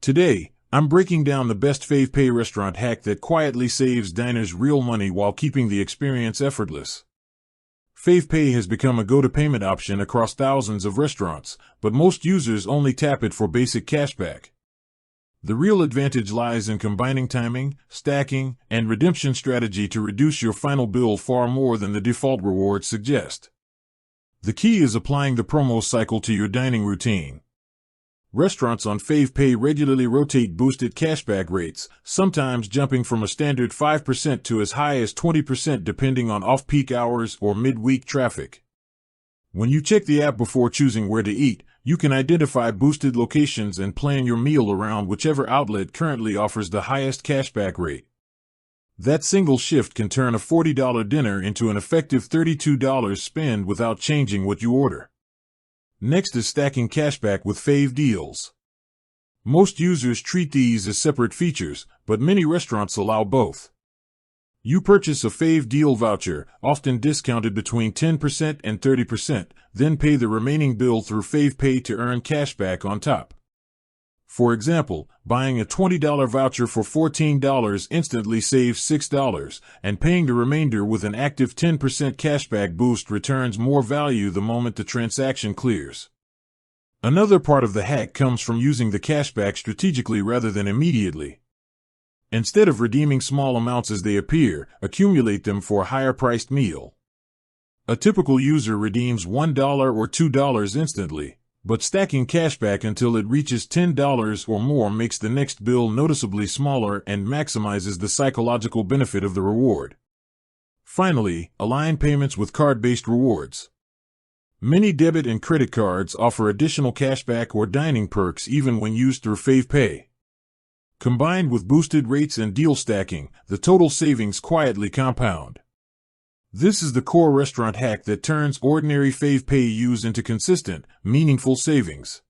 Today, I'm breaking down the best FavePay restaurant hack that quietly saves diners real money while keeping the experience effortless. FavePay has become a go-to payment option across thousands of restaurants, but most users only tap it for basic cashback. The real advantage lies in combining timing, stacking, and redemption strategy to reduce your final bill far more than the default rewards suggest. The key is applying the promo cycle to your dining routine. Restaurants on FavePay regularly rotate boosted cashback rates, sometimes jumping from a standard 5% to as high as 20% depending on off-peak hours or midweek traffic. When you check the app before choosing where to eat, you can identify boosted locations and plan your meal around whichever outlet currently offers the highest cashback rate. That single shift can turn a $40 dinner into an effective $32 spend without changing what you order. Next is stacking cashback with Fave deals. Most users treat these as separate features, but many restaurants allow both. You purchase a Fave deal voucher, often discounted between 10% and 30%, then pay the remaining bill through FavePay to earn cashback on top. For example, buying a $20 voucher for $14 instantly saves $6, and paying the remainder with an active 10% cashback boost returns more value the moment the transaction clears. Another part of the hack comes from using the cashback strategically rather than immediately. Instead of redeeming small amounts as they appear, accumulate them for a higher-priced meal. A typical user redeems $1 or $2 instantly, but stacking cashback until it reaches $10 or more makes the next bill noticeably smaller and maximizes the psychological benefit of the reward. Finally, align payments with card-based rewards. Many debit and credit cards offer additional cashback or dining perks even when used through FavePay. Combined with boosted rates and deal stacking, the total savings quietly compound. This is the core restaurant hack that turns ordinary FavePay use into consistent, meaningful savings.